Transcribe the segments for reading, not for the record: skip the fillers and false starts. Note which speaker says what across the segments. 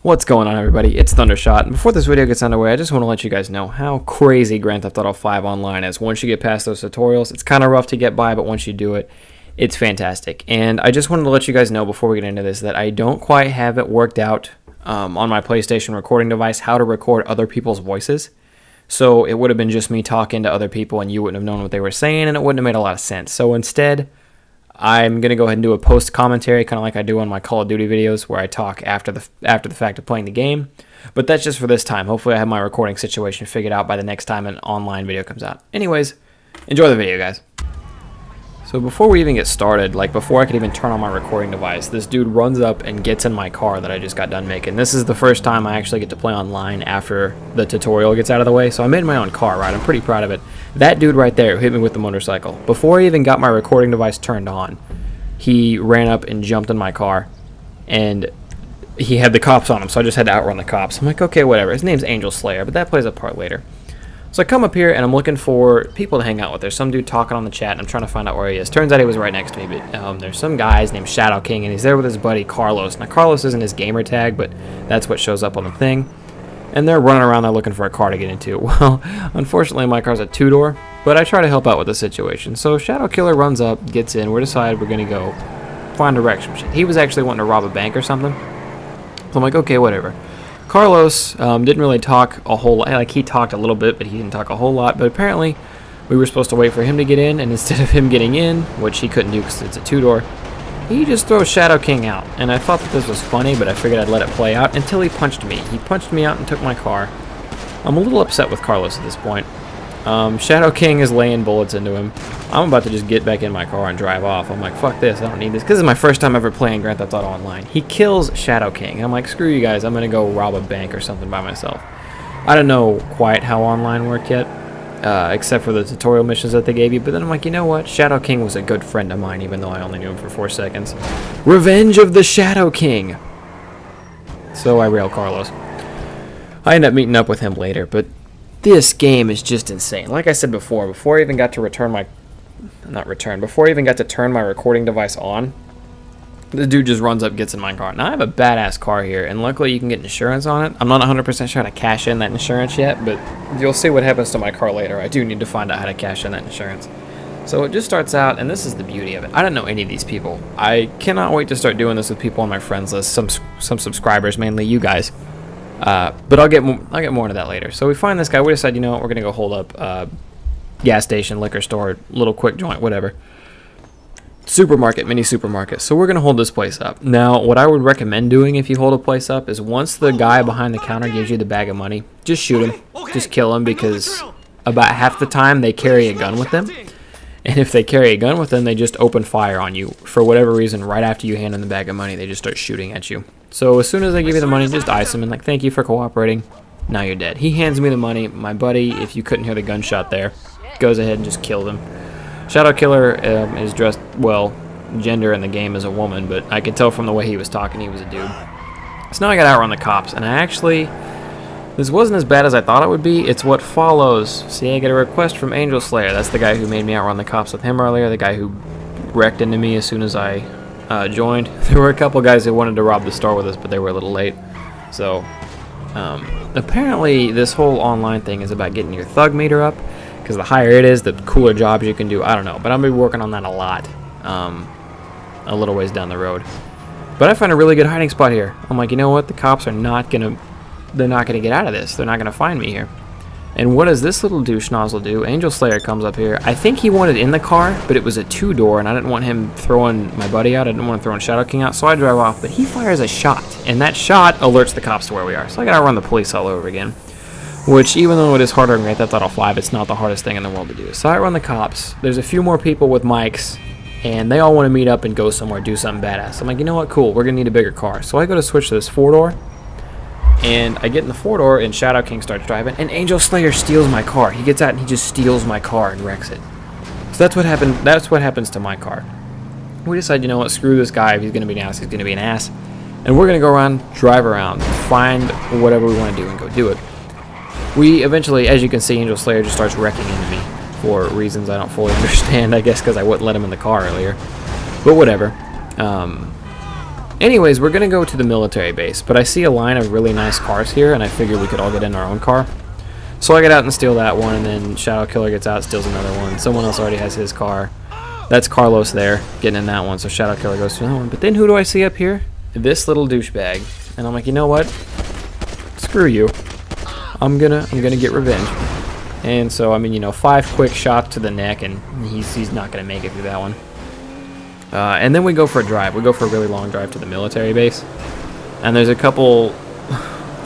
Speaker 1: What's going on, everybody? It's Thundershot, and before this video gets underway, I just want to let you guys know how crazy Grand Theft Auto 5 Online is. Once you get past those tutorials, it's kind of rough to get by, but once you do it, it's fantastic. And I just wanted to let you guys know before we get into this that I don't quite have it worked out on my PlayStation recording device how to record other people's voices. So it would have been just me talking to other people, and you wouldn't have known what they were saying, and it wouldn't have made a lot of sense. So instead, I'm going to go ahead and do a post commentary, kind of like I do on my Call of Duty videos, where I talk after the fact of playing the game. But that's just for this time. Hopefully I have my recording situation figured out by the next time an online video comes out. Anyways, enjoy the video, guys. So before we even get started, like before I could even turn on my recording device, this dude runs up and gets in my car that I just got done making. This is the first time I actually get to play online after the tutorial gets out of the way. So I made my own car, right? I'm pretty proud of it. That dude right there hit me with the motorcycle. Before I even got my recording device turned on, he ran up and jumped in my car, and he had the cops on him, so I just had to outrun the cops. I'm like, okay, whatever. His name's Angel Slayer, but that plays a part later. So I come up here, and I'm looking for people to hang out with. There's some dude talking on the chat, and I'm trying to find out where he is. Turns out he was right next to me, but there's some guys named Shadow King, and he's there with his buddy Carlos. Now, Carlos isn't his gamer tag, but that's what shows up on the thing. And they're running around there looking for a car to get into. Well, unfortunately, my car's a two-door, but I try to help out with the situation. So Shadow Killer runs up, gets in. We're decided we're going to go find direction. He was actually wanting to rob a bank or something. So I'm like, okay, whatever. Carlos didn't really talk a whole lot. Like, he talked a little bit, but he didn't talk a whole lot. But apparently, we were supposed to wait for him to get in, and instead of him getting in, which he couldn't do because it's a two-door, he just throws Shadow King out. And I thought that this was funny, but I figured I'd let it play out until he punched me. He punched me out and took my car. I'm a little upset with Carlos at this point. Shadow King is laying bullets into him. I'm about to just get back in my car and drive off. I'm like, fuck this, I don't need this. Because this is my first time ever playing Grand Theft Auto Online. He kills Shadow King. And I'm like, screw you guys, I'm going to go rob a bank or something by myself. I don't know quite how online worked yet, except for the tutorial missions that they gave you. But then I'm like, you know what? Shadow King was a good friend of mine, even though I only knew him for 4 seconds. Revenge of the Shadow King! So I rail Carlos. I end up meeting up with him later, but this game is just insane. Like I said before I even got to before I even got to turn my recording device on, the dude just runs up, gets in my car. Now, I have a badass car here, and luckily you can get insurance on it. I'm not 100% sure how to cash in that insurance yet, but you'll see what happens to my car later. I do need to find out how to cash in that insurance. So it just starts out, and this is the beauty of it. I don't know any of these people. I cannot wait to start doing this with people on my friends list, some subscribers, mainly you guys. But I'll get more into that later. So we find this guy. We decide, you know what, we're going to go hold up gas station, liquor store, little quick joint, whatever. Supermarket, mini supermarket. So we're going to hold this place up. Now, what I would recommend doing if you hold a place up is once the guy behind the counter gives you the bag of money, just shoot him. Just kill him, because about half the time they carry a gun with them. And if they carry a gun with them, they just open fire on you. For whatever reason, right after you hand them the bag of money, they just start shooting at you. So as soon as they give you the money, just ice them and like, thank you for cooperating. Now you're dead. He hands me the money. My buddy, if you couldn't hear the gunshot there, goes ahead and just kills him. Shadow Killer is dressed, well, gender in the game is a woman, but I could tell from the way he was talking he was a dude. So now I got to outrun the cops, and this wasn't as bad as I thought it would be. It's what follows. See, I get a request from Angel Slayer. That's the guy who made me outrun the cops with him earlier, the guy who wrecked into me as soon as I joined. There were a couple guys who wanted to rob the store with us, but they were a little late. So, apparently this whole online thing is about getting your thug meter up, because the higher it is, the cooler jobs you can do. I don't know, but I'm going to be working on that a lot, a little ways down the road. But I found a really good hiding spot here. I'm like, you know what? The cops are not going to... They're not going to get out of this. They're not going to find me here. And what does this little douche nozzle do? Angel Slayer comes up here. I think he wanted in the car, but it was a two-door, and I didn't want him throwing my buddy out. I didn't want him throwing Shadow King out, so I drive off. But he fires a shot, and that shot alerts the cops to where we are. So I got to run the police all over again. Which, even though it is harder in Grand Theft Auto 5, it's not the hardest thing in the world to do. So I run the cops. There's a few more people with mics, and they all want to meet up and go somewhere, do something badass. I'm like, you know what? Cool. We're going to need a bigger car. So I go to switch to this four-door. And I get in the four-door, and Shadow King starts driving, and Angel Slayer steals my car. He gets out, and he just steals my car and wrecks it. So that's what happened. That's what happens to my car. We decide, you know what, screw this guy. If he's going to be an ass, he's going to be an ass. And we're going to go around, drive around, find whatever we want to do, and go do it. We eventually, as you can see, Angel Slayer just starts wrecking into me for reasons I don't fully understand, I guess, because I wouldn't let him in the car earlier. But whatever. Anyways, we're going to go to the military base, but I see a line of really nice cars here, and I figure we could all get in our own car. So I get out and steal that one, and then Shadow Killer gets out, steals another one. Someone else already has his car. That's Carlos there, getting in that one, so Shadow Killer goes to another one. But then who do I see up here? This little douchebag. And I'm like, you know what? Screw you. I'm gonna get revenge. And so, I mean, you know, 5 quick shots to the neck, and he's not gonna make it through that one. And then we go for a drive. We go for a really long drive to the military base. And there's a couple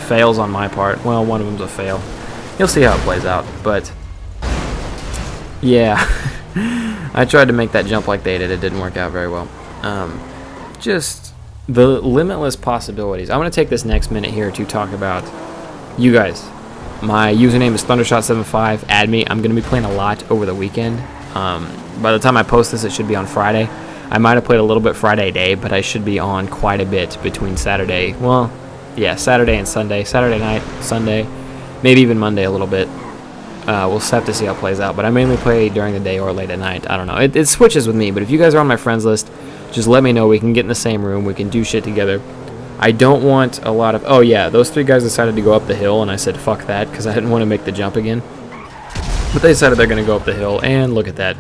Speaker 1: fails on my part. Well, one of them's a fail. You'll see how it plays out. But, yeah. I tried to make that jump like they did. It didn't work out very well. Just the limitless possibilities. I'm going to take this next minute here to talk about you guys. My username is Thundershot75. Add me. I'm going to be playing a lot over the weekend. By the time I post this, it should be on Friday. I might have played a little bit Friday day, but I should be on quite a bit between Saturday. Well, yeah, Saturday and Sunday. Saturday night, Sunday, maybe even Monday a little bit. We'll have to see how it plays out, but I mainly play during the day or late at night. I don't know. It switches with me, but if you guys are on my friends list, just let me know. We can get in the same room. We can do shit together. I don't want a lot of... Oh, yeah, those 3 guys decided to go up the hill, and I said, fuck that, because I didn't want to make the jump again. But they decided they're going to go up the hill, and look at that.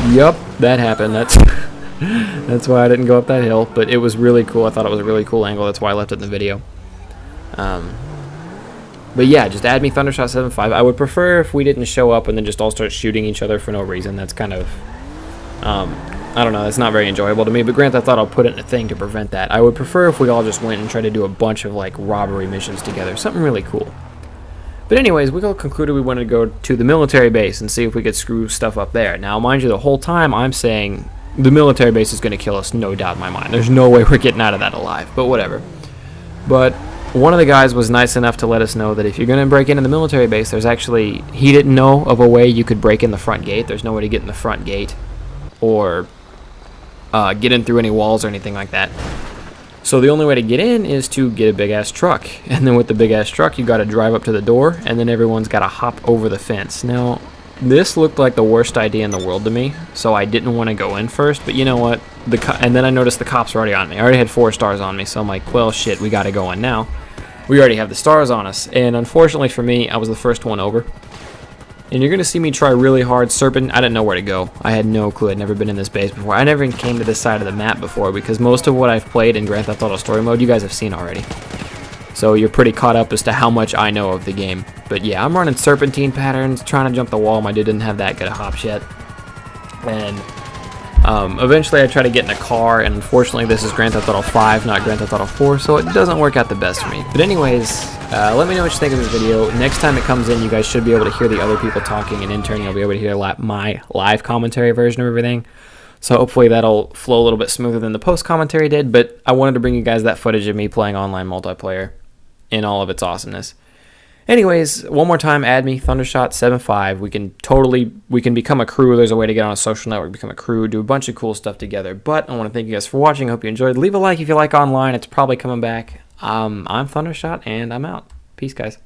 Speaker 1: Yup, that happened. That's why I didn't go up that hill, but it was really cool. I thought it was a really cool angle. That's why I left it in the video. But yeah, just add me Thundershot75. I would prefer if we didn't show up and then just all start shooting each other for no reason. That's kind of, I don't know, that's not very enjoyable to me. But Grant, I thought I'll put it in a thing to prevent that. I would prefer if we all just went and tried to do a bunch of like robbery missions together. Something really cool. But anyways, we all concluded we wanted to go to the military base and see if we could screw stuff up there. Now, mind you, the whole time I'm saying the military base is going to kill us, no doubt in my mind. There's no way we're getting out of that alive, but whatever. But one of the guys was nice enough to let us know that if you're going to break into the military base, there's actually, he didn't know of a way you could break in the front gate. There's no way to get in the front gate or get in through any walls or anything like that. So the only way to get in is to get a big-ass truck. And then with the big-ass truck, you got to drive up to the door, and then everyone's got to hop over the fence. Now, this looked like the worst idea in the world to me, so I didn't want to go in first. But you know what? And then I noticed the cops were already on me. I already had 4 stars on me, so I'm like, well, shit, we got to go in now. We already have the stars on us. And unfortunately for me, I was the first one over. And you're going to see me try really hard. Serpent, I didn't know where to go. I had no clue. I'd never been in this base before. I never even came to this side of the map before because most of what I've played in Grand Theft Auto Story Mode, you guys have seen already. So you're pretty caught up as to how much I know of the game. But yeah, I'm running serpentine patterns, trying to jump the wall. My dude didn't have that good a hops yet. And eventually I try to get in a car, and unfortunately this is Grand Theft Auto 5, not Grand Theft Auto 4, so it doesn't work out the best for me. But anyways, let me know what you think of this video. Next time it comes in, you guys should be able to hear the other people talking, and in turn you'll be able to hear my live commentary version of everything. So hopefully that'll flow a little bit smoother than the post commentary did, but I wanted to bring you guys that footage of me playing online multiplayer in all of its awesomeness. Anyways, one more time, add me, Thundershot75. We can become a crew. There's a way to get on a social network, become a crew, do a bunch of cool stuff together. But I want to thank you guys for watching. I hope you enjoyed. Leave a like if you like online. It's probably coming back. I'm Thundershot, and I'm out. Peace, guys.